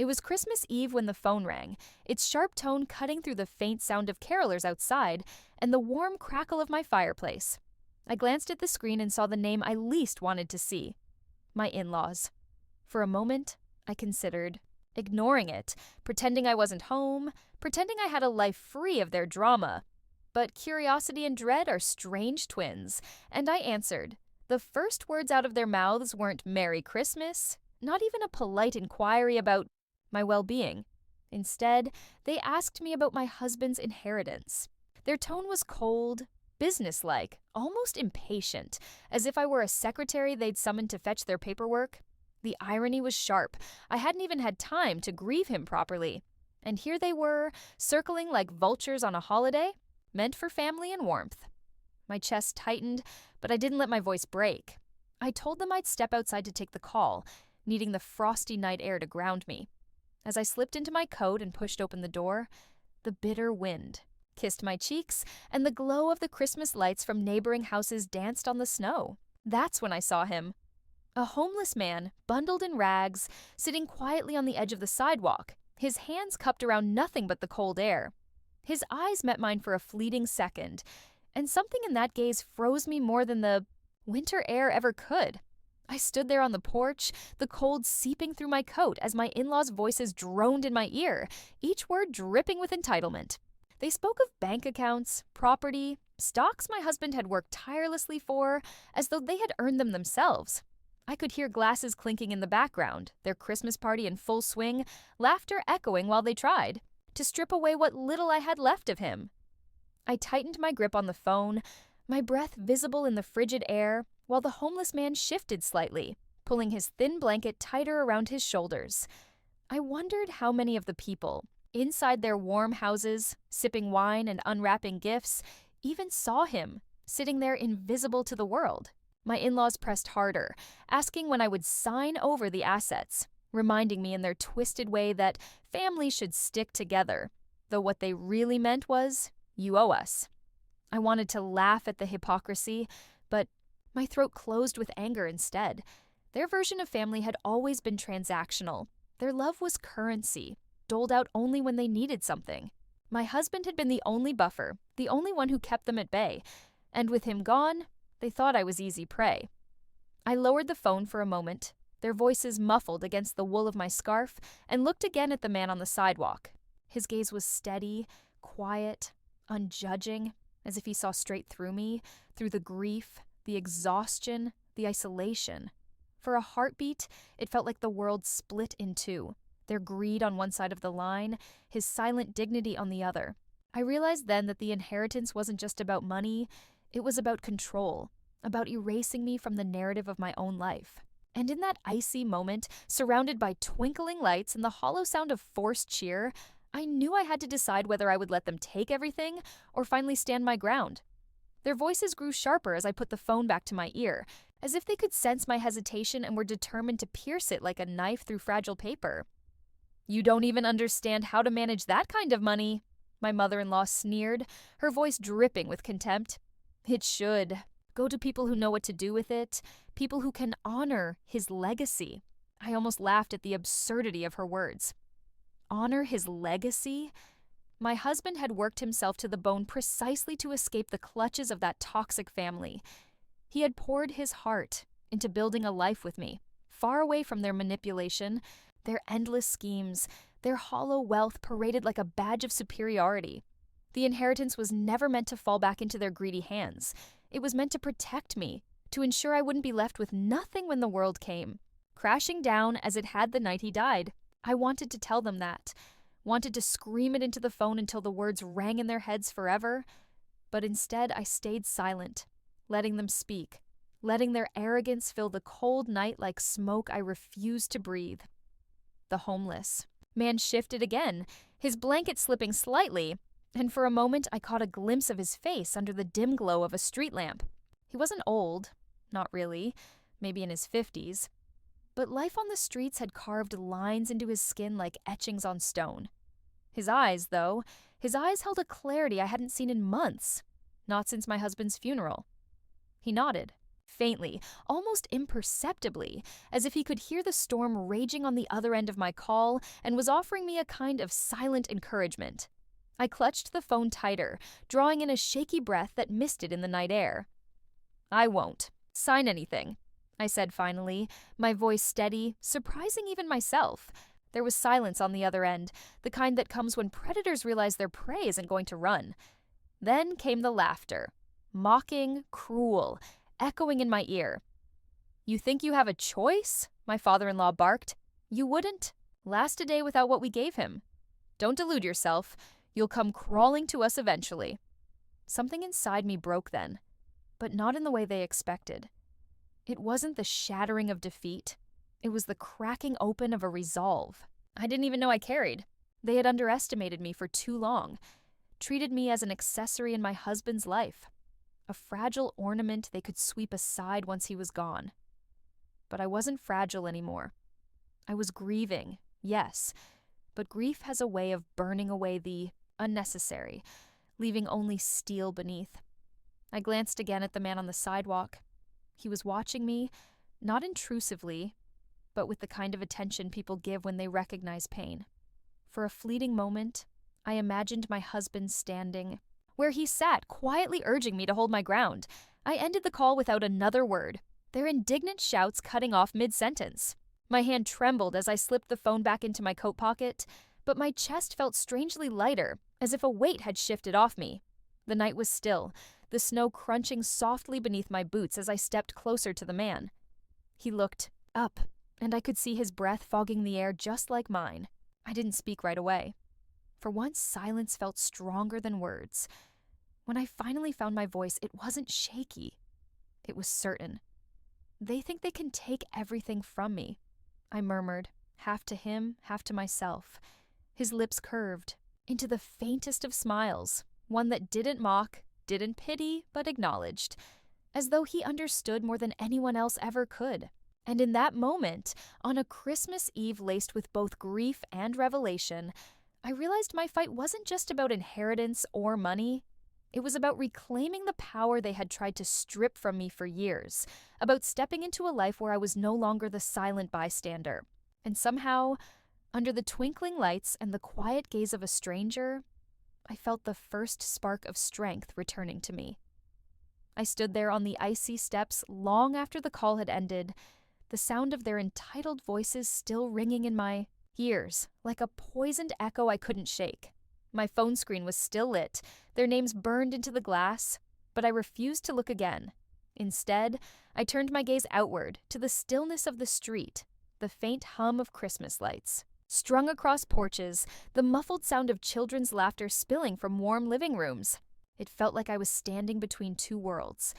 It was Christmas Eve when the phone rang, its sharp tone cutting through the faint sound of carolers outside and the warm crackle of my fireplace. I glanced at the screen and saw the name I least wanted to see. My in-laws. For a moment, I considered ignoring it, pretending I wasn't home, pretending I had a life free of their drama. But curiosity and dread are strange twins, and I answered. The first words out of their mouths weren't "Merry Christmas," not even a polite inquiry about my well-being. Instead, they asked me about my husband's inheritance. Their tone was cold, businesslike, almost impatient, as if I were a secretary they'd summoned to fetch their paperwork. The irony was sharp. I hadn't even had time to grieve him properly. And here they were, circling like vultures on a holiday, meant for family and warmth. My chest tightened, but I didn't let my voice break. I told them I'd step outside to take the call, needing the frosty night air to ground me. As I slipped into my coat and pushed open the door, the bitter wind kissed my cheeks, and the glow of the Christmas lights from neighboring houses danced on the snow. That's when I saw him. A homeless man, bundled in rags, sitting quietly on the edge of the sidewalk, his hands cupped around nothing but the cold air. His eyes met mine for a fleeting second, and something in that gaze froze me more than the winter air ever could. I stood there on the porch, the cold seeping through my coat as my in-laws' voices droned in my ear, each word dripping with entitlement. They spoke of bank accounts, property, stocks my husband had worked tirelessly for, as though they had earned them themselves. I could hear glasses clinking in the background, their Christmas party in full swing, laughter echoing while they tried to strip away what little I had left of him. I tightened my grip on the phone, my breath visible in the frigid air, while the homeless man shifted slightly, pulling his thin blanket tighter around his shoulders. I wondered how many of the people, inside their warm houses, sipping wine and unwrapping gifts, even saw him, sitting there invisible to the world. My in-laws pressed harder, asking when I would sign over the assets, reminding me in their twisted way that families should stick together, though what they really meant was, "You owe us." I wanted to laugh at the hypocrisy, but my throat closed with anger instead. Their version of family had always been transactional. Their love was currency, doled out only when they needed something. My husband had been the only buffer, the only one who kept them at bay, and with him gone, they thought I was easy prey. I lowered the phone for a moment, their voices muffled against the wool of my scarf, and looked again at the man on the sidewalk. His gaze was steady, quiet, unjudging, as if he saw straight through me, through the grief, the exhaustion, the isolation. For a heartbeat, it felt like the world split in two, their greed on one side of the line, his silent dignity on the other. I realized then that the inheritance wasn't just about money, it was about control, about erasing me from the narrative of my own life. And in that icy moment, surrounded by twinkling lights and the hollow sound of forced cheer, I knew I had to decide whether I would let them take everything or finally stand my ground. Their voices grew sharper as I put the phone back to my ear, as if they could sense my hesitation and were determined to pierce it like a knife through fragile paper. "You don't even understand how to manage that kind of money," my mother-in-law sneered, her voice dripping with contempt. "It should go to people who know what to do with it, people who can honor his legacy." I almost laughed at the absurdity of her words. Honor his legacy? My husband had worked himself to the bone precisely to escape the clutches of that toxic family. He had poured his heart into building a life with me, far away from their manipulation, their endless schemes, their hollow wealth paraded like a badge of superiority. The inheritance was never meant to fall back into their greedy hands. It was meant to protect me, to ensure I wouldn't be left with nothing when the world came, crashing down as it had the night he died. I wanted to tell them that, wanted to scream it into the phone until the words rang in their heads forever, but instead I stayed silent, letting them speak, letting their arrogance fill the cold night like smoke I refused to breathe. The homeless man shifted again, his blanket slipping slightly, and for a moment I caught a glimpse of his face under the dim glow of a street lamp. He wasn't old, not really, maybe in his 50s, but life on the streets had carved lines into his skin like etchings on stone. His eyes held a clarity I hadn't seen in months, not since my husband's funeral. He nodded, faintly, almost imperceptibly, as if he could hear the storm raging on the other end of my call and was offering me a kind of silent encouragement. I clutched the phone tighter, drawing in a shaky breath that misted in the night air. "I won't sign anything," I said finally, my voice steady, surprising even myself. There was silence on the other end, the kind that comes when predators realize their prey isn't going to run. Then came the laughter. Mocking, cruel, echoing in my ear. "You think you have a choice?" my father-in-law barked. "You wouldn't. Last a day without what we gave him. Don't delude yourself. You'll come crawling to us eventually." Something inside me broke then, but not in the way they expected. It wasn't the shattering of defeat. It was the cracking open of a resolve I didn't even know I carried. They had underestimated me for too long, treated me as an accessory in my husband's life, a fragile ornament they could sweep aside once he was gone. But I wasn't fragile anymore. I was grieving, yes, but grief has a way of burning away the unnecessary, leaving only steel beneath. I glanced again at the man on the sidewalk. He was watching me, not intrusively, but with the kind of attention people give when they recognize pain. For a fleeting moment, I imagined my husband standing where he sat, quietly urging me to hold my ground. I ended the call without another word, their indignant shouts cutting off mid-sentence. My hand trembled as I slipped the phone back into my coat pocket, but my chest felt strangely lighter, as if a weight had shifted off me. The night was still, the snow crunching softly beneath my boots as I stepped closer to the man. He looked up, and I could see his breath fogging the air just like mine. I didn't speak right away. For once, silence felt stronger than words. When I finally found my voice, it wasn't shaky. It was certain. "They think they can take everything from me," I murmured, half to him, half to myself. His lips curved into the faintest of smiles, one that didn't mock, didn't pity, but acknowledged, as though he understood more than anyone else ever could. And in that moment, on a Christmas Eve laced with both grief and revelation, I realized my fight wasn't just about inheritance or money. It was about reclaiming the power they had tried to strip from me for years, about stepping into a life where I was no longer the silent bystander. And somehow, under the twinkling lights and the quiet gaze of a stranger, I felt the first spark of strength returning to me. I stood there on the icy steps long after the call had ended, the sound of their entitled voices still ringing in my ears like a poisoned echo I couldn't shake. My phone screen was still lit, their names burned into the glass, but I refused to look again. Instead, I turned my gaze outward to the stillness of the street, the faint hum of Christmas lights. Strung across porches, the muffled sound of children's laughter spilling from warm living rooms. It felt like I was standing between two worlds.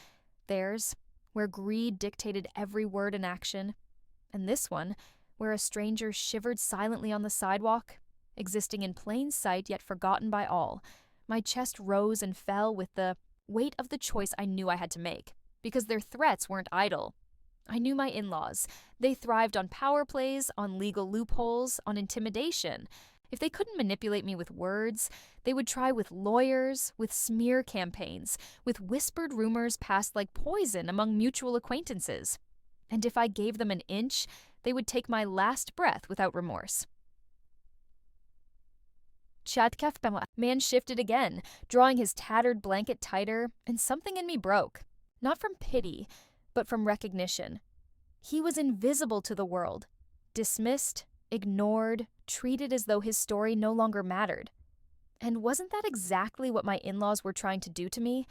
Theirs, where greed dictated every word and action, and this one, where a stranger shivered silently on the sidewalk, existing in plain sight yet forgotten by all. My chest rose and fell with the weight of the choice I knew I had to make, because their threats weren't idle. I knew my in-laws. They thrived on power plays, on legal loopholes, on intimidation. If they couldn't manipulate me with words, they would try with lawyers, with smear campaigns, with whispered rumors passed like poison among mutual acquaintances. And if I gave them an inch, they would take my last breath without remorse. Man shifted again, drawing his tattered blanket tighter, and something in me broke. Not from pity, but from recognition. He was invisible to the world, dismissed, ignored, treated as though his story no longer mattered. And wasn't that exactly what my in-laws were trying to do to me?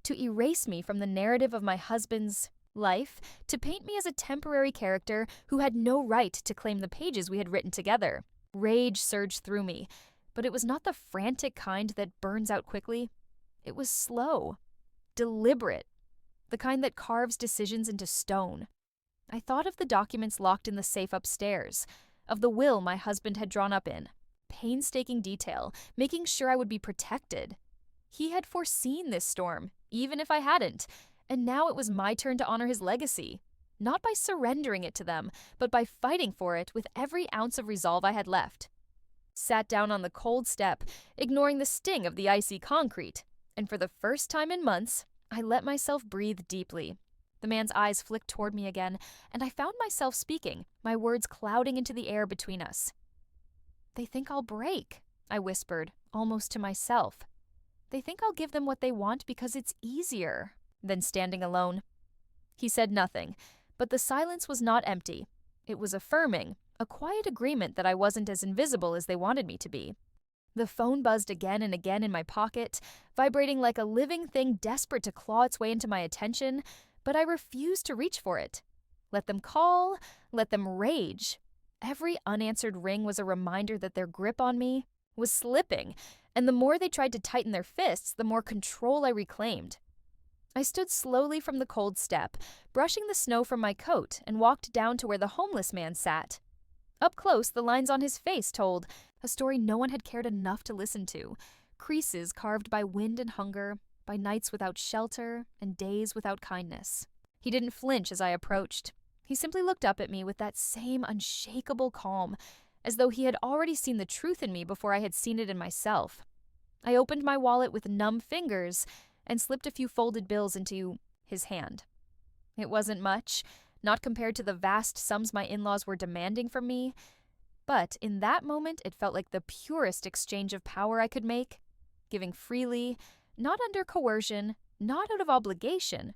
To erase me from the narrative of my husband's life, to paint me as a temporary character who had no right to claim the pages we had written together. Rage surged through me, but it was not the frantic kind that burns out quickly. It was slow, deliberate, the kind that carves decisions into stone. I thought of the documents locked in the safe upstairs, of the will my husband had drawn up in. Painstaking detail, making sure I would be protected. He had foreseen this storm, even if I hadn't, and now it was my turn to honor his legacy. Not by surrendering it to them, but by fighting for it with every ounce of resolve I had left. Sat down on the cold step, ignoring the sting of the icy concrete, and for the first time in months, I let myself breathe deeply. The man's eyes flicked toward me again, and I found myself speaking, my words clouding into the air between us. "They think I'll break," I whispered, almost to myself. "They think I'll give them what they want because it's easier than standing alone." He said nothing, but the silence was not empty. It was affirming, a quiet agreement that I wasn't as invisible as they wanted me to be. The phone buzzed again and again in my pocket, vibrating like a living thing desperate to claw its way into my attention, but I refused to reach for it. Let them call, let them rage. Every unanswered ring was a reminder that their grip on me was slipping, and the more they tried to tighten their fists, the more control I reclaimed. I stood slowly from the cold step, brushing the snow from my coat, and walked down to where the homeless man sat. Up close, the lines on his face told a story no one had cared enough to listen to, creases carved by wind and hunger, by nights without shelter and days without kindness. He didn't flinch as I approached. He simply looked up at me with that same unshakable calm, as though he had already seen the truth in me before I had seen it in myself. I opened my wallet with numb fingers and slipped a few folded bills into his hand. It wasn't much, not compared to the vast sums my in-laws were demanding from me, but in that moment it felt like the purest exchange of power I could make, giving freely, not under coercion, not out of obligation,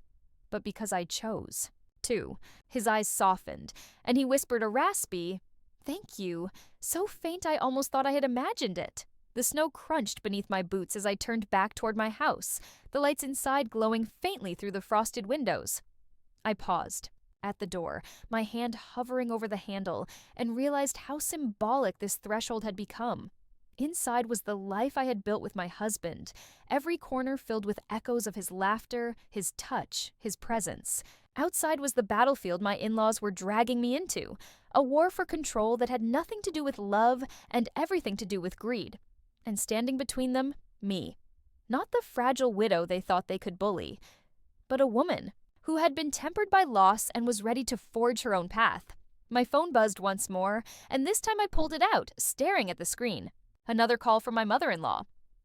but because I chose to. His eyes softened, and he whispered a raspy, "Thank you," so faint I almost thought I had imagined it. The snow crunched beneath my boots as I turned back toward my house, the lights inside glowing faintly through the frosted windows. I paused at the door, my hand hovering over the handle, and realized how symbolic this threshold had become. Inside was the life I had built with my husband, every corner filled with echoes of his laughter, his touch, his presence. Outside was the battlefield my in-laws were dragging me into, a war for control that had nothing to do with love and everything to do with greed. And standing between them, me. Not the fragile widow they thought they could bully, but a woman who had been tempered by loss and was ready to forge her own path. My phone buzzed once more, and this time I pulled it out, staring at the screen. Another call from my mother-in-law.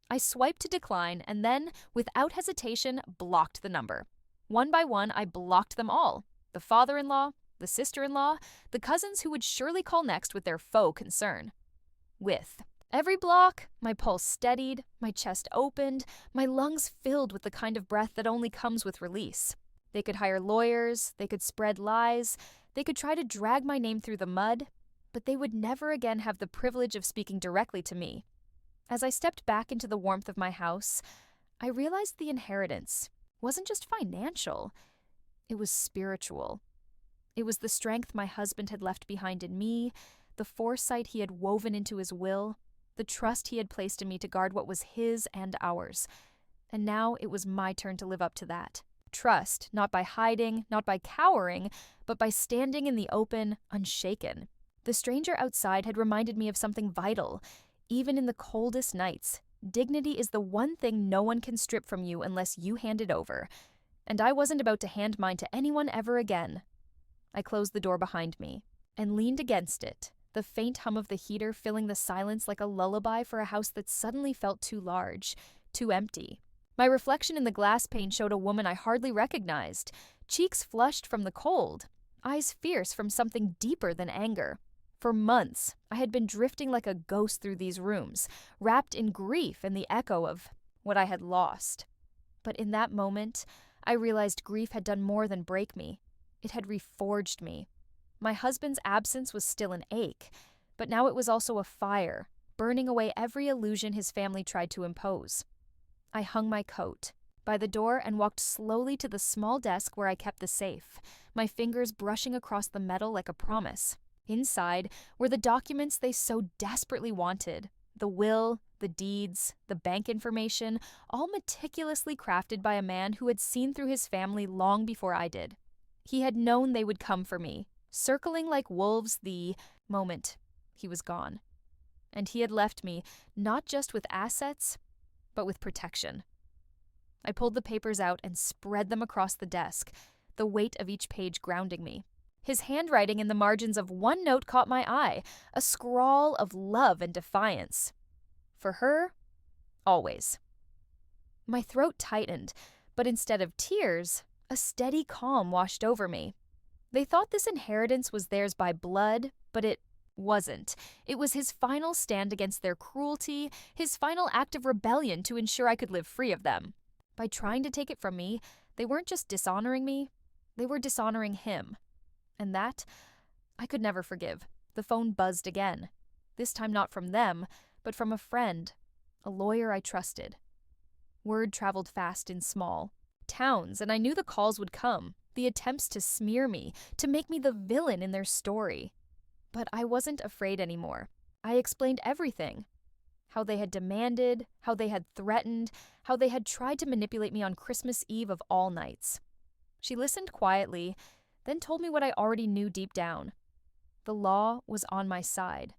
I swiped to decline and then, without hesitation, blocked the number. One by one, I blocked them all. The father-in-law, the sister-in-law, the cousins who would surely call next with their faux concern. With every block, my pulse steadied, my chest opened, my lungs filled with the kind of breath that only comes with release. They could hire lawyers, they could spread lies, they could try to drag my name through the mud, but they would never again have the privilege of speaking directly to me. As I stepped back into the warmth of my house, I realized the inheritance wasn't just financial, it was spiritual. It was the strength my husband had left behind in me, the foresight he had woven into his will, the trust he had placed in me to guard what was his and ours. And now it was my turn to live up to that. Trust, not by hiding, not by cowering, but by standing in the open, unshaken. The stranger outside had reminded me of something vital. Even in the coldest nights, dignity is the one thing no one can strip from you unless you hand it over. And I wasn't about to hand mine to anyone ever again. I closed the door behind me and leaned against it, the faint hum of the heater filling the silence like a lullaby for a house that suddenly felt too large, too empty. My reflection in the glass pane showed a woman I hardly recognized, cheeks flushed from the cold, eyes fierce from something deeper than anger. For months, I had been drifting like a ghost through these rooms, wrapped in grief and the echo of what I had lost. But in that moment, I realized grief had done more than break me. It had reforged me. My husband's absence was still an ache, but now it was also a fire, burning away every illusion his family tried to impose. I hung my coat by the door and walked slowly to the small desk where I kept the safe, my fingers brushing across the metal like a promise. Inside were the documents they so desperately wanted, the will, the deeds, the bank information, all meticulously crafted by a man who had seen through his family long before I did. He had known they would come for me, circling like wolves the moment he was gone. And he had left me not just with assets, but with protection. I pulled the papers out and spread them across the desk, the weight of each page grounding me. His handwriting in the margins of one note caught my eye, a scrawl of love and defiance. For her, always. My throat tightened, but instead of tears, A steady calm washed over me. They thought this inheritance was theirs by blood, but it wasn't. It was his final stand against their cruelty, his final act of rebellion to ensure I could live free of them. By trying to take it from me, they weren't just dishonoring me, they were dishonoring him. And that, I could never forgive. The phone buzzed again. This time not from them, but from a friend, a lawyer I trusted. Word traveled fast in small towns, and I knew the calls would come, the attempts to smear me, to make me the villain in their story. But I wasn't afraid anymore. I explained everything. How they had demanded, how they had threatened, how they had tried to manipulate me on Christmas Eve of all nights. She listened quietly, then told me what I already knew deep down. The law was on my side,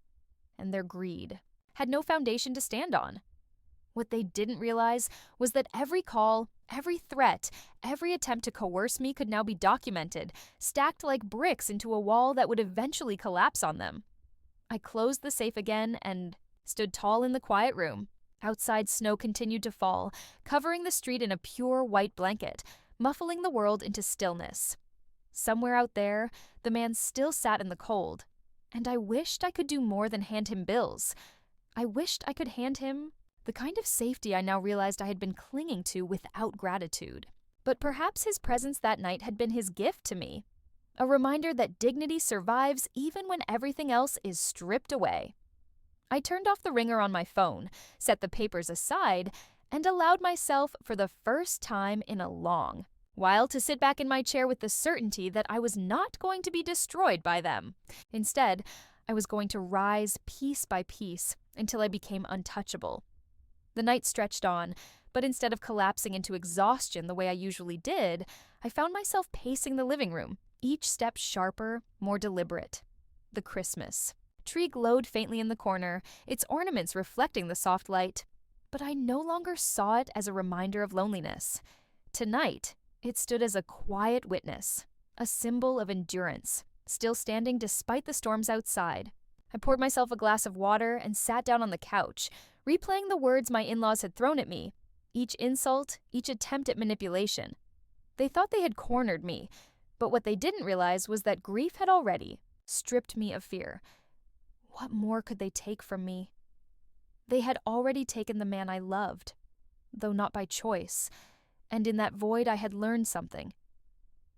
and their greed had no foundation to stand on. What they didn't realize was that every call, every threat, every attempt to coerce me could now be documented, stacked like bricks into a wall that would eventually collapse on them. I closed the safe again and stood tall in the quiet room. Outside, snow continued to fall, covering the street in a pure white blanket, muffling the world into stillness. Somewhere out there, the man still sat in the cold, and I wished I could do more than hand him bills. I wished I could hand him the kind of safety I now realized I had been clinging to without gratitude. But perhaps his presence that night had been his gift to me, a reminder that dignity survives even when everything else is stripped away. I turned off the ringer on my phone, set the papers aside, and allowed myself, for the first time in a long while, to sit back in my chair with the certainty that I was not going to be destroyed by them. Instead, I was going to rise piece by piece until I became untouchable. The night stretched on, but instead of collapsing into exhaustion the way I usually did, I found myself pacing the living room, each step sharper, more deliberate. The Christmas tree glowed faintly in the corner, its ornaments reflecting the soft light, but I no longer saw it as a reminder of loneliness. Tonight, it stood as a quiet witness, a symbol of endurance, still standing despite the storms outside. I poured myself a glass of water and sat down on the couch, replaying the words my in-laws had thrown at me, each insult, each attempt at manipulation. They thought they had cornered me, but what they didn't realize was that grief had already stripped me of fear. What more could they take from me? They had already taken the man I loved, though not by choice, and in that void I had learned something.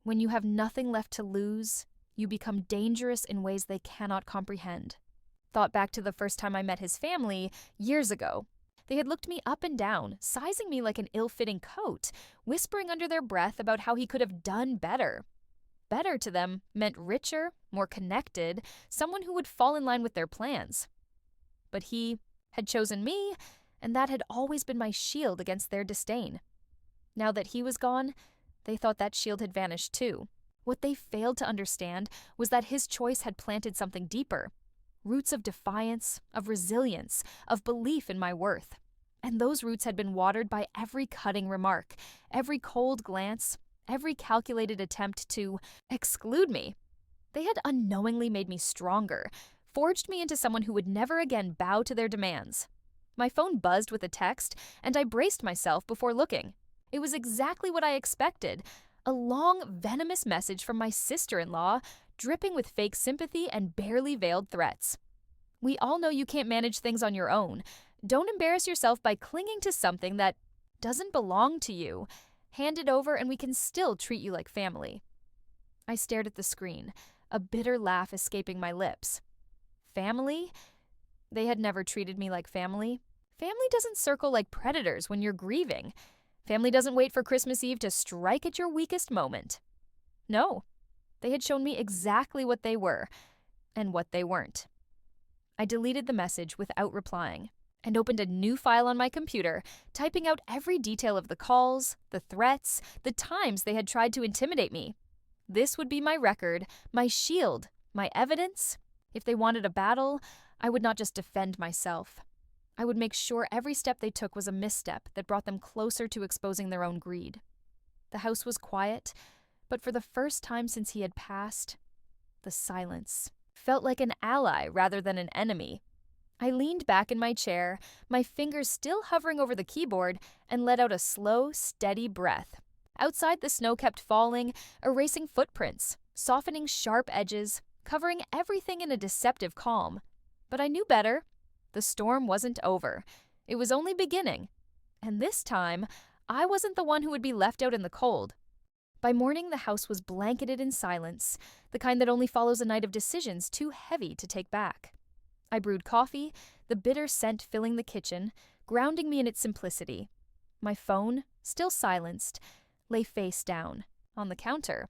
When you have nothing left to lose, you become dangerous in ways they cannot comprehend. Thought back to the first time I met his family, years ago. They had looked me up and down, sizing me like an ill-fitting coat, whispering under their breath about how he could have done better. Better to them meant richer, more connected, someone who would fall in line with their plans. But he had chosen me, and that had always been my shield against their disdain. Now that he was gone, they thought that shield had vanished too. What they failed to understand was that his choice had planted something deeper. Roots of defiance, of resilience, of belief in my worth. And those roots had been watered by every cutting remark, every cold glance, every calculated attempt to exclude me. They had unknowingly made me stronger, forged me into someone who would never again bow to their demands. My phone buzzed with a text, and I braced myself before looking. It was exactly what I expected, a long, venomous message from my sister-in-law, dripping with fake sympathy and barely veiled threats. We all know you can't manage things on your own. Don't embarrass yourself by clinging to something that doesn't belong to you. Hand it over and we can still treat you like family. I stared at the screen, a bitter laugh escaping my lips. Family? They had never treated me like family. Family doesn't circle like predators when you're grieving. Family doesn't wait for Christmas Eve to strike at your weakest moment. No, they had shown me exactly what they were and what they weren't. I deleted the message without replying and opened a new file on my computer, typing out every detail of the calls, the threats, the times they had tried to intimidate me. This would be my record, my shield, my evidence. If they wanted a battle, I would not just defend myself. I would make sure every step they took was a misstep that brought them closer to exposing their own greed. The house was quiet, but for the first time since he had passed, the silence felt like an ally rather than an enemy. I leaned back in my chair, my fingers still hovering over the keyboard, and let out a slow, steady breath. Outside, the snow kept falling, erasing footprints, softening sharp edges, covering everything in a deceptive calm. But I knew better. The storm wasn't over. It was only beginning. And this time, I wasn't the one who would be left out in the cold. By morning, the house was blanketed in silence, the kind that only follows a night of decisions too heavy to take back. I brewed coffee, the bitter scent filling the kitchen, grounding me in its simplicity. My phone, still silenced, lay face down, on the counter.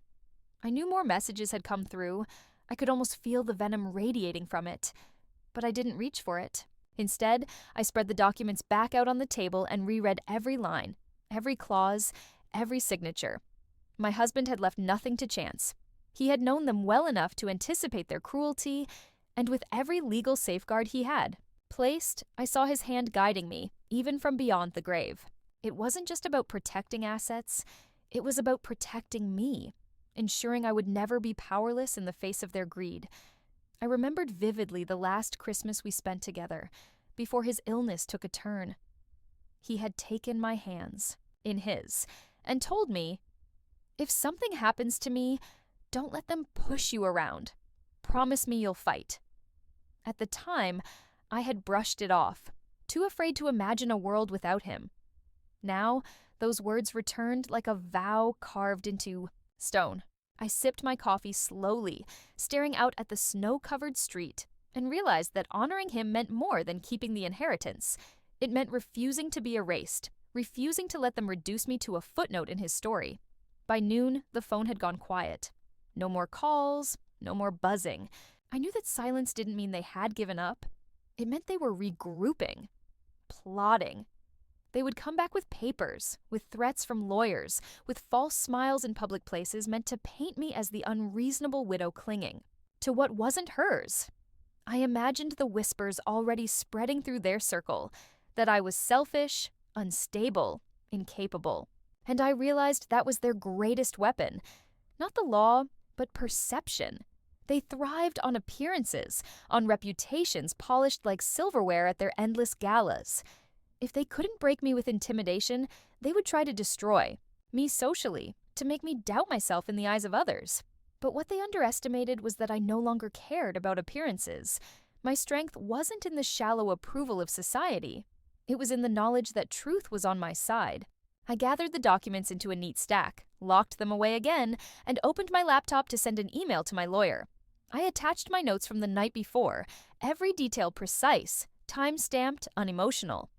I knew more messages had come through. I could almost feel the venom radiating from it. But I didn't reach for it. Instead, I spread the documents back out on the table and reread every line, every clause, every signature. My husband had left nothing to chance. He had known them well enough to anticipate their cruelty, and with every legal safeguard he had placed, I saw his hand guiding me, even from beyond the grave. It wasn't just about protecting assets, it was about protecting me, ensuring I would never be powerless in the face of their greed. I remembered vividly the last Christmas we spent together, before his illness took a turn. He had taken my hands, in his, and told me, "If something happens to me, don't let them push you around. Promise me you'll fight." At the time, I had brushed it off, too afraid to imagine a world without him. Now, those words returned like a vow carved into stone. I sipped my coffee slowly, staring out at the snow-covered street, and realized that honoring him meant more than keeping the inheritance. It meant refusing to be erased, refusing to let them reduce me to a footnote in his story. By noon, the phone had gone quiet. No more calls, no more buzzing. I knew that silence didn't mean they had given up. It meant they were regrouping, plotting. They would come back with papers, with threats from lawyers, with false smiles in public places meant to paint me as the unreasonable widow clinging to what wasn't hers. I imagined the whispers already spreading through their circle, that I was selfish, unstable, incapable. And I realized that was their greatest weapon. Not the law, but perception. They thrived on appearances, on reputations polished like silverware at their endless galas. If they couldn't break me with intimidation, they would try to destroy me socially, to make me doubt myself in the eyes of others. But what they underestimated was that I no longer cared about appearances. My strength wasn't in the shallow approval of society. It was in the knowledge that truth was on my side. I gathered the documents into a neat stack, locked them away again, and opened my laptop to send an email to my lawyer. I attached my notes from the night before, every detail precise, time-stamped, unemotional.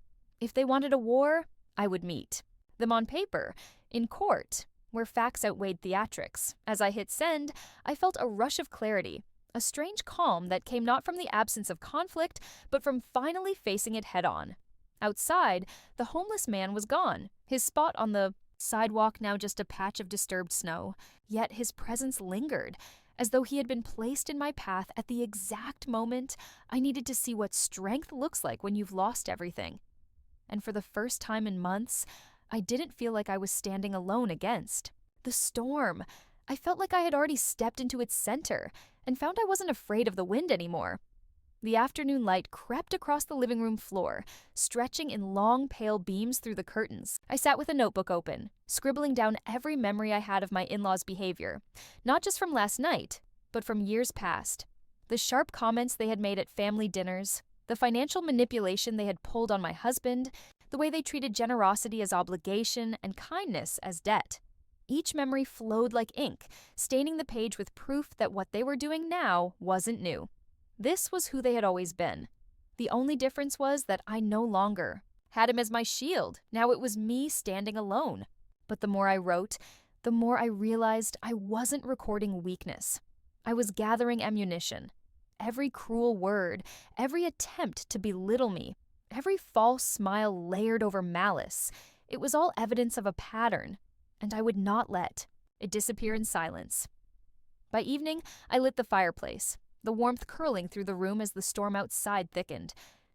If they wanted a war, I would meet them on paper, in court, where facts outweighed theatrics. As I hit send, I felt a rush of clarity, a strange calm that came not from the absence of conflict, but from finally facing it head-on. Outside, the homeless man was gone, his spot on the sidewalk now just a patch of disturbed snow. Yet his presence lingered, as though he had been placed in my path at the exact moment I needed to see what strength looks like when you've lost everything. And for the first time in months, I didn't feel like I was standing alone against the storm. I felt like I had already stepped into its center and found I wasn't afraid of the wind anymore. The afternoon light crept across the living room floor, stretching in long, pale beams through the curtains. I sat with a notebook open, scribbling down every memory I had of my in-laws' behavior, not just from last night, but from years past. The sharp comments they had made at family dinners, the financial manipulation they had pulled on my husband, the way they treated generosity as obligation and kindness as debt. Each memory flowed like ink, staining the page with proof that what they were doing now wasn't new. This was who they had always been. The only difference was that I no longer had him as my shield. Now it was me standing alone. But the more I wrote, the more I realized I wasn't recording weakness. I was gathering ammunition. Every cruel word, every attempt to belittle me, every false smile layered over malice, it was all evidence of a pattern, and I would not let it disappear in silence. By evening, I lit the fireplace, the warmth curling through the room as the storm outside thickened.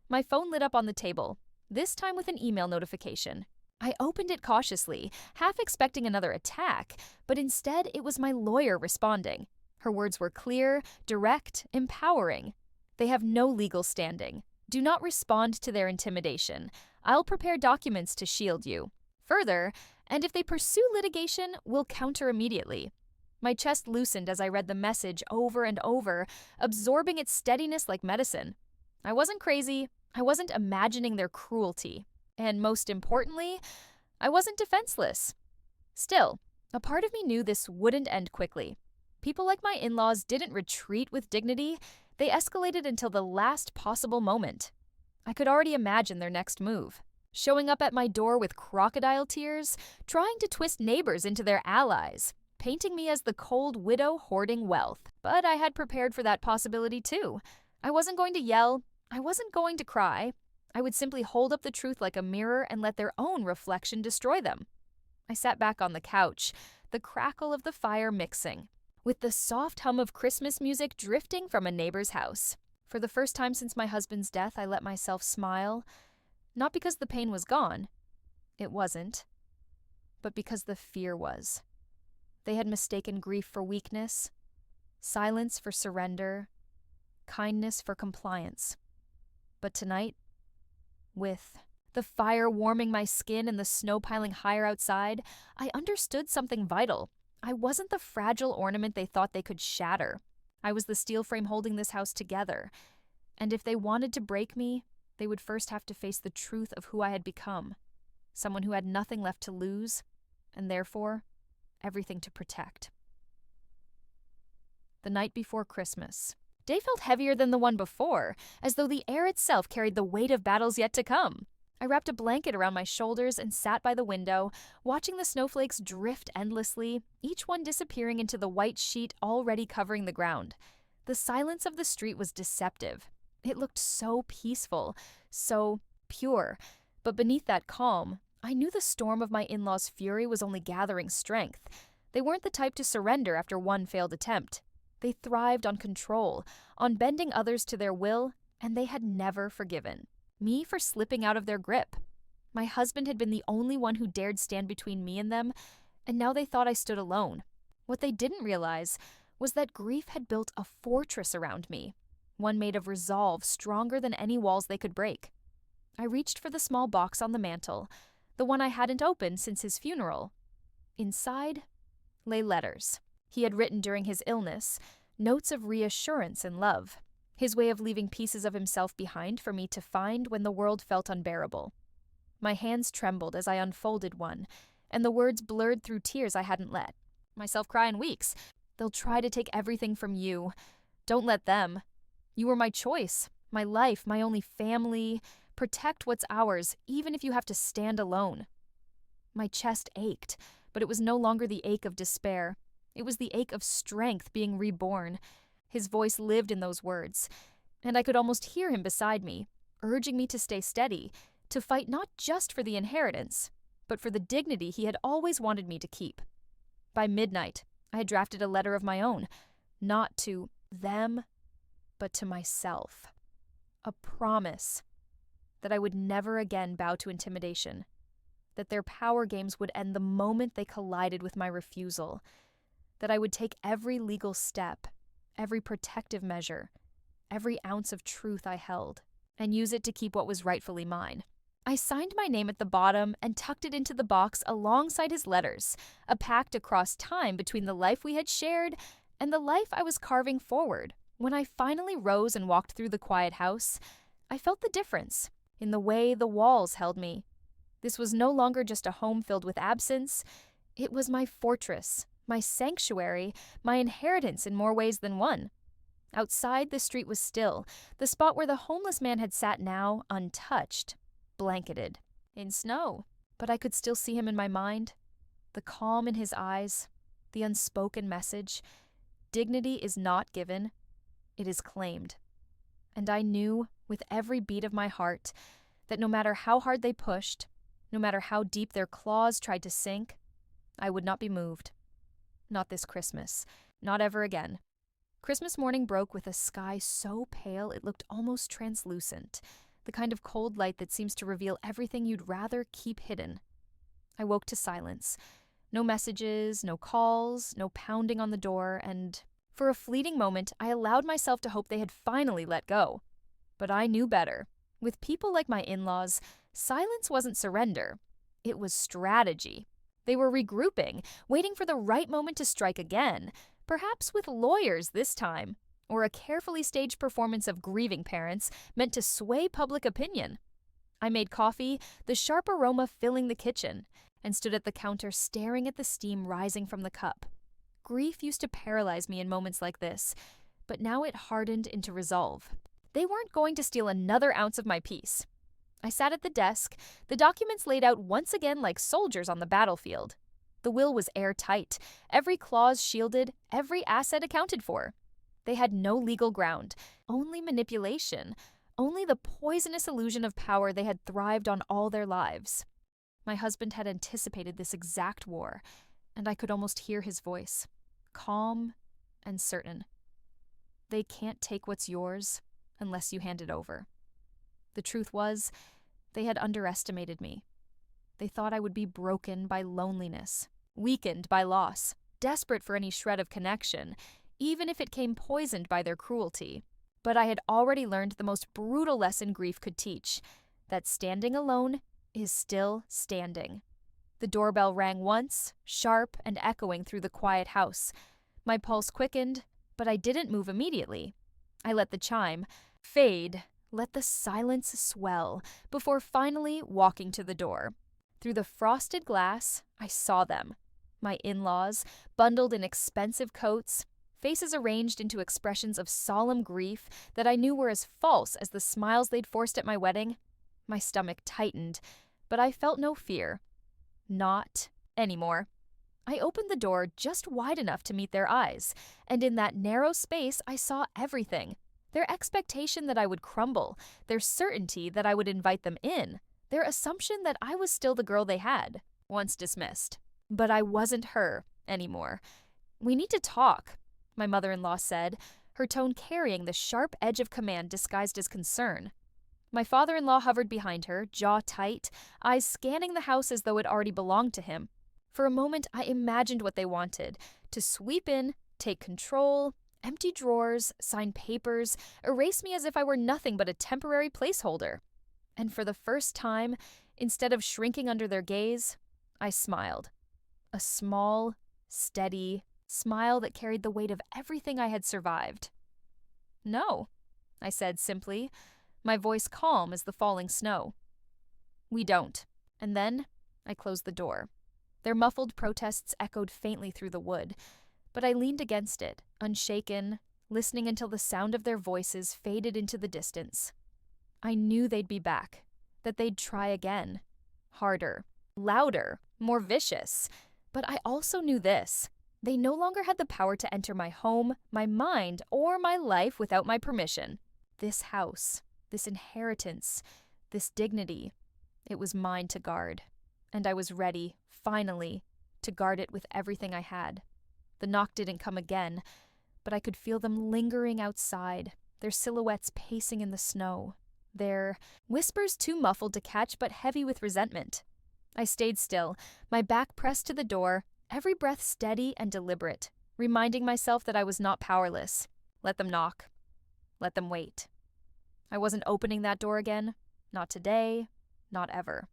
My phone lit up on the table, this time with an email notification. I opened it cautiously, half expecting another attack, but instead it was my lawyer responding. Her words were clear, direct, empowering. They have no legal standing. Do not respond to their intimidation. I'll prepare documents to shield you. Further, and if they pursue litigation, we'll counter immediately. My chest loosened as I read the message over and over, absorbing its steadiness like medicine. I wasn't crazy. I wasn't imagining their cruelty. And most importantly, I wasn't defenseless. Still, a part of me knew this wouldn't end quickly. People like my in-laws didn't retreat with dignity. They escalated until the last possible moment. I could already imagine their next move. Showing up at my door with crocodile tears, trying to twist neighbors into their allies, painting me as the cold widow hoarding wealth. But I had prepared for that possibility too. I wasn't going to yell. I wasn't going to cry. I would simply hold up the truth like a mirror and let their own reflection destroy them. I sat back on the couch, the crackle of the fire mixing, with the soft hum of Christmas music drifting from a neighbor's house. For the first time since my husband's death, I let myself smile. Not because the pain was gone. It wasn't. But because the fear was. They had mistaken grief for weakness, silence for surrender, kindness for compliance. But tonight, with the fire warming my skin and the snow piling higher outside, I understood something vital. I wasn't the fragile ornament they thought they could shatter. I was the steel frame holding this house together. And if they wanted to break me, they would first have to face the truth of who I had become. Someone who had nothing left to lose, and therefore, everything to protect. The night before Christmas. Day felt heavier than the one before, as though the air itself carried the weight of battles yet to come. I wrapped a blanket around my shoulders and sat by the window, watching the snowflakes drift endlessly, each one disappearing into the white sheet already covering the ground. The silence of the street was deceptive. It looked so peaceful, so pure, but beneath that calm, I knew the storm of my in-laws' fury was only gathering strength. They weren't the type to surrender after one failed attempt. They thrived on control, on bending others to their will, and they had never forgiven me for slipping out of their grip. My husband had been the only one who dared stand between me and them, and now they thought I stood alone. What they didn't realize was that grief had built a fortress around me, one made of resolve stronger than any walls they could break. I reached for the small box on the mantel, the one I hadn't opened since his funeral. Inside lay letters he had written during his illness, notes of reassurance and love, his way of leaving pieces of himself behind for me to find when the world felt unbearable. My hands trembled as I unfolded one, and the words blurred through tears I hadn't let myself cry in weeks. They'll try to take everything from you. Don't let them. You were my choice, my life, my only family. Protect what's ours, even if you have to stand alone. My chest ached, but it was no longer the ache of despair. It was the ache of strength being reborn. His voice lived in those words, and I could almost hear him beside me, urging me to stay steady, to fight not just for the inheritance, but for the dignity he had always wanted me to keep. By midnight, I had drafted a letter of my own, not to them, but to myself. A promise that I would never again bow to intimidation, that their power games would end the moment they collided with my refusal, that I would take every legal step, every protective measure, every ounce of truth I held, and use it to keep what was rightfully mine. I signed my name at the bottom and tucked it into the box alongside his letters, a pact across time between the life we had shared and the life I was carving forward. When I finally rose and walked through the quiet house, I felt the difference in the way the walls held me. This was no longer just a home filled with absence. It was my fortress, my sanctuary, my inheritance in more ways than one. Outside, the street was still, the spot where the homeless man had sat now, untouched, blanketed, in snow. But I could still see him in my mind, the calm in his eyes, the unspoken message. Dignity is not given, it is claimed. And I knew, with every beat of my heart, that no matter how hard they pushed, no matter how deep their claws tried to sink, I would not be moved. Not this Christmas. Not ever again. Christmas morning broke with a sky so pale it looked almost translucent, the kind of cold light that seems to reveal everything you'd rather keep hidden. I woke to silence. No messages, no calls, no pounding on the door, and for a fleeting moment, I allowed myself to hope they had finally let go. But I knew better. With people like my in-laws, silence wasn't surrender. It was strategy. They were regrouping, waiting for the right moment to strike again, perhaps with lawyers this time, or a carefully staged performance of grieving parents meant to sway public opinion. I made coffee, the sharp aroma filling the kitchen, and stood at the counter staring at the steam rising from the cup. Grief used to paralyze me in moments like this, but now it hardened into resolve. They weren't going to steal another ounce of my peace. I sat at the desk, the documents laid out once again like soldiers on the battlefield. The will was airtight, every clause shielded, every asset accounted for. They had no legal ground, only manipulation, only the poisonous illusion of power they had thrived on all their lives. My husband had anticipated this exact war, and I could almost hear his voice, calm and certain. They can't take what's yours unless you hand it over. The truth was, they had underestimated me. They thought I would be broken by loneliness, weakened by loss, desperate for any shred of connection, even if it came poisoned by their cruelty. But I had already learned the most brutal lesson grief could teach, that standing alone is still standing. The doorbell rang once, sharp and echoing through the quiet house. My pulse quickened, but I didn't move immediately. I let the chime fade, let the silence swell, before finally walking to the door. Through the frosted glass, I saw them. My in-laws, bundled in expensive coats, faces arranged into expressions of solemn grief that I knew were as false as the smiles they'd forced at my wedding. My stomach tightened, but I felt no fear. Not anymore. I opened the door just wide enough to meet their eyes, and in that narrow space I saw everything. Their expectation that I would crumble, their certainty that I would invite them in, their assumption that I was still the girl they had, once dismissed. But I wasn't her anymore. "We need to talk," my mother-in-law said, her tone carrying the sharp edge of command disguised as concern. My father-in-law hovered behind her, jaw tight, eyes scanning the house as though it already belonged to him. For a moment, I imagined what they wanted, to sweep in, take control, empty drawers, sign papers, erase me as if I were nothing but a temporary placeholder. And for the first time, instead of shrinking under their gaze, I smiled. A small, steady smile that carried the weight of everything I had survived. "No," I said simply, my voice calm as the falling snow. "We don't." And then I closed the door. Their muffled protests echoed faintly through the wood, but I leaned against it, unshaken, listening until the sound of their voices faded into the distance. I knew they'd be back, that they'd try again. Harder, louder, more vicious. But I also knew this. They no longer had the power to enter my home, my mind, or my life without my permission. This house, this inheritance, this dignity, it was mine to guard. And I was ready, finally, to guard it with everything I had. The knock didn't come again, but I could feel them lingering outside, their silhouettes pacing in the snow, their whispers too muffled to catch but heavy with resentment. I stayed still, my back pressed to the door, every breath steady and deliberate, reminding myself that I was not powerless. Let them knock. Let them wait. I wasn't opening that door again. Not today. Not ever.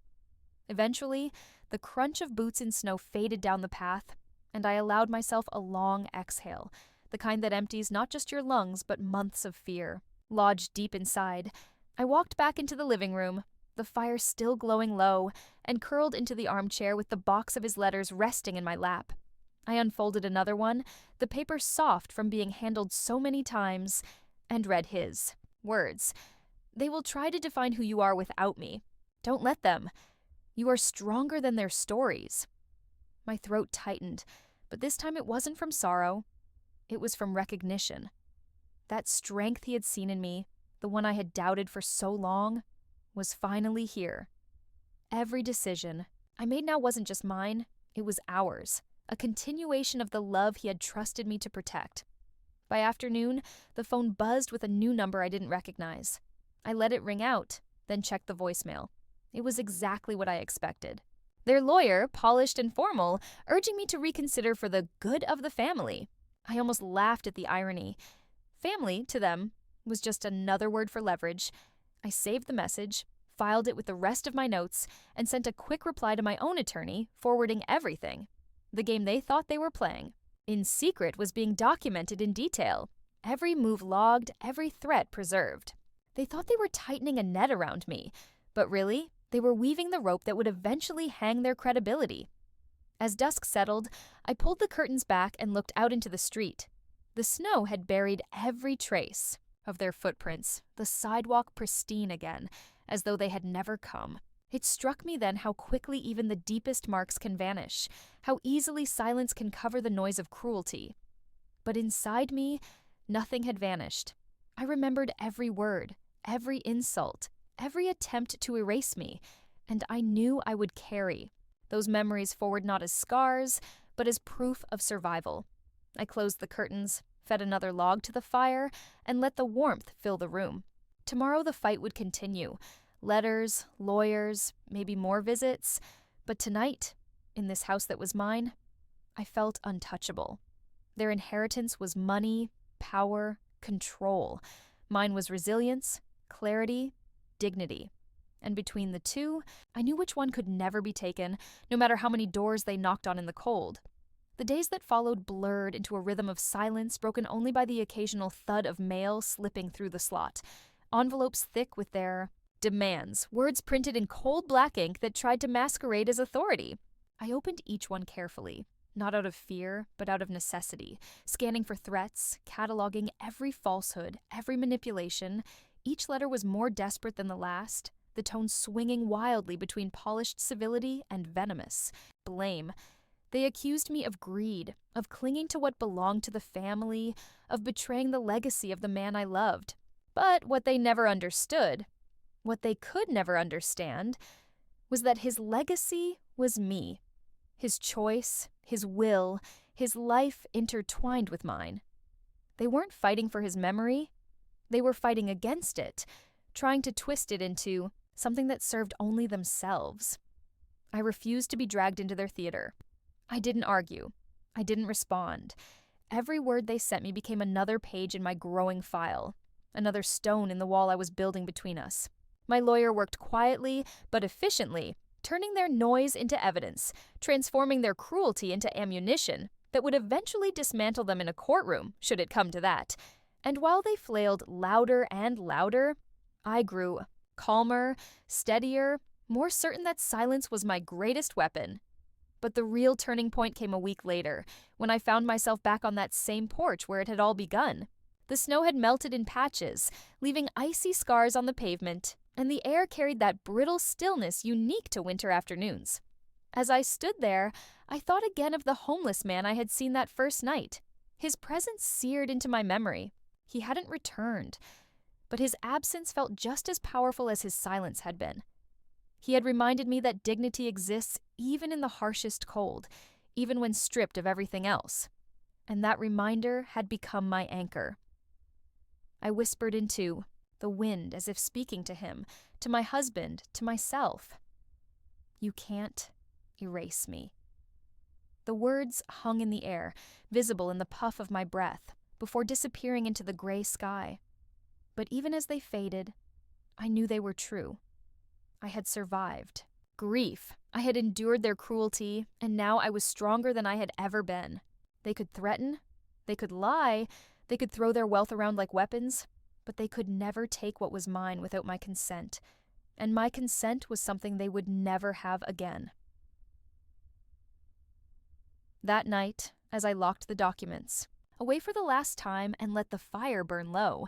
Eventually, the crunch of boots in snow faded down the path, and I allowed myself a long exhale, the kind that empties not just your lungs but months of fear. Lodged deep inside, I walked back into the living room, the fire still glowing low, and curled into the armchair with the box of his letters resting in my lap. I unfolded another one, the paper soft from being handled so many times, and read his words. "They will try to define who you are without me. Don't let them. You are stronger than their stories." My throat tightened, but this time it wasn't from sorrow. It was from recognition. That strength he had seen in me, the one I had doubted for so long, was finally here. Every decision I made now wasn't just mine, it was ours, a continuation of the love he had trusted me to protect. By afternoon, the phone buzzed with a new number I didn't recognize. I let it ring out, then checked the voicemail. It was exactly what I expected. Their lawyer, polished and formal, urging me to reconsider for the good of the family. I almost laughed at the irony. Family, to them, was just another word for leverage. I saved the message, filed it with the rest of my notes, and sent a quick reply to my own attorney, forwarding everything. The game they thought they were playing, in secret, was being documented in detail. Every move logged, every threat preserved. They thought they were tightening a net around me, but really, they were weaving the rope that would eventually hang their credibility. As dusk settled, I pulled the curtains back and looked out into the street. The snow had buried every trace of their footprints, the sidewalk pristine again, as though they had never come. It struck me then how quickly even the deepest marks can vanish, how easily silence can cover the noise of cruelty. But inside me, nothing had vanished. I remembered every word, every insult, every attempt to erase me, and I knew I would carry those memories forward not as scars, but as proof of survival. I closed the curtains, fed another log to the fire, and let the warmth fill the room. Tomorrow the fight would continue. Letters, lawyers, maybe more visits. But tonight, in this house that was mine, I felt untouchable. Their inheritance was money, power, control. Mine was resilience, clarity, dignity. And between the two, I knew which one could never be taken, no matter how many doors they knocked on in the cold. The days that followed blurred into a rhythm of silence broken only by the occasional thud of mail slipping through the slot. Envelopes thick with their demands, words printed in cold black ink that tried to masquerade as authority. I opened each one carefully, not out of fear, but out of necessity, scanning for threats, cataloging every falsehood, every manipulation. Each letter was more desperate than the last, the tone swinging wildly between polished civility and venomous blame. They accused me of greed, of clinging to what belonged to the family, of betraying the legacy of the man I loved. But what they never understood, what they could never understand, was that his legacy was me. His choice, his will, his life intertwined with mine. They weren't fighting for his memory. They were fighting against it, trying to twist it into something that served only themselves. I refused to be dragged into their theater. I didn't argue. I didn't respond. Every word they sent me became another page in my growing file, another stone in the wall I was building between us. My lawyer worked quietly but efficiently, turning their noise into evidence, transforming their cruelty into ammunition that would eventually dismantle them in a courtroom, should it come to that. And while they flailed louder and louder, I grew calmer, steadier, more certain that silence was my greatest weapon. But the real turning point came a week later, when I found myself back on that same porch where it had all begun. The snow had melted in patches, leaving icy scars on the pavement, and the air carried that brittle stillness unique to winter afternoons. As I stood there, I thought again of the homeless man I had seen that first night. His presence seared into my memory. He hadn't returned, but his absence felt just as powerful as his silence had been. He had reminded me that dignity exists even in the harshest cold, even when stripped of everything else. And that reminder had become my anchor. I whispered into the wind as if speaking to him, to my husband, to myself. You can't erase me. The words hung in the air, visible in the puff of my breath, before disappearing into the gray sky. But even as they faded, I knew they were true. I had survived grief. I had endured their cruelty, and now I was stronger than I had ever been. They could threaten, they could lie, they could throw their wealth around like weapons, but they could never take what was mine without my consent, and my consent was something they would never have again. That night, as I locked the documents, away for the last time and let the fire burn low,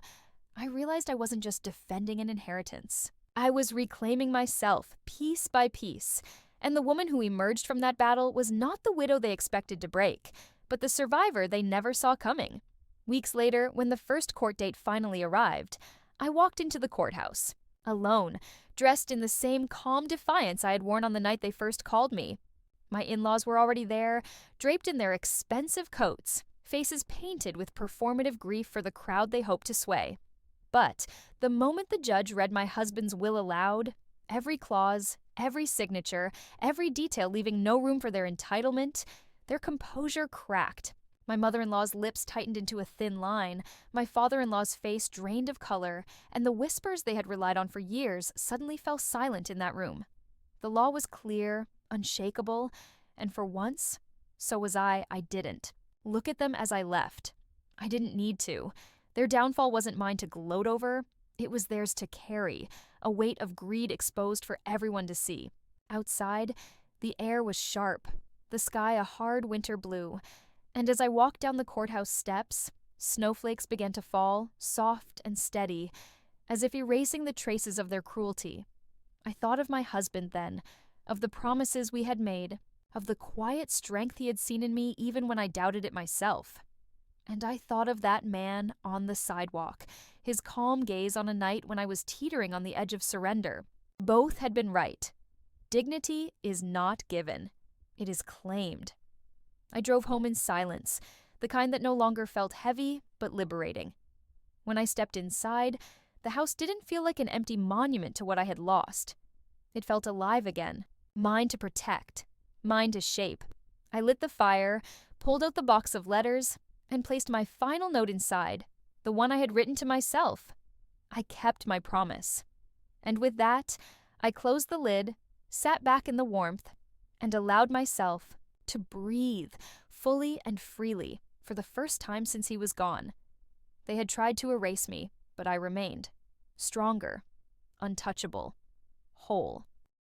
I realized I wasn't just defending an inheritance. I was reclaiming myself, piece by piece, and the woman who emerged from that battle was not the widow they expected to break, but the survivor they never saw coming. Weeks later, when the first court date finally arrived, I walked into the courthouse, alone, dressed in the same calm defiance I had worn on the night they first called me. My in-laws were already there, draped in their expensive coats, faces painted with performative grief for the crowd they hoped to sway. But the moment the judge read my husband's will aloud, every clause, every signature, every detail leaving no room for their entitlement, their composure cracked. My mother-in-law's lips tightened into a thin line, my father-in-law's face drained of color, and the whispers they had relied on for years suddenly fell silent in that room. The law was clear, unshakable, and for once, so was I didn't look at them as I left. I didn't need to. Their downfall wasn't mine to gloat over, it was theirs to carry, a weight of greed exposed for everyone to see. Outside, the air was sharp, the sky a hard winter blue, and as I walked down the courthouse steps, snowflakes began to fall, soft and steady, as if erasing the traces of their cruelty. I thought of my husband then, of the promises we had made, of the quiet strength he had seen in me even when I doubted it myself. And I thought of that man on the sidewalk, his calm gaze on a night when I was teetering on the edge of surrender. Both had been right. Dignity is not given. It is claimed. I drove home in silence, the kind that no longer felt heavy, but liberating. When I stepped inside, the house didn't feel like an empty monument to what I had lost. It felt alive again, mine to protect, mine to shape. I lit the fire, pulled out the box of letters, and placed my final note inside, the one I had written to myself. I kept my promise. And with that, I closed the lid, sat back in the warmth, and allowed myself to breathe fully and freely for the first time since he was gone. They had tried to erase me, but I remained. Stronger, untouchable, whole.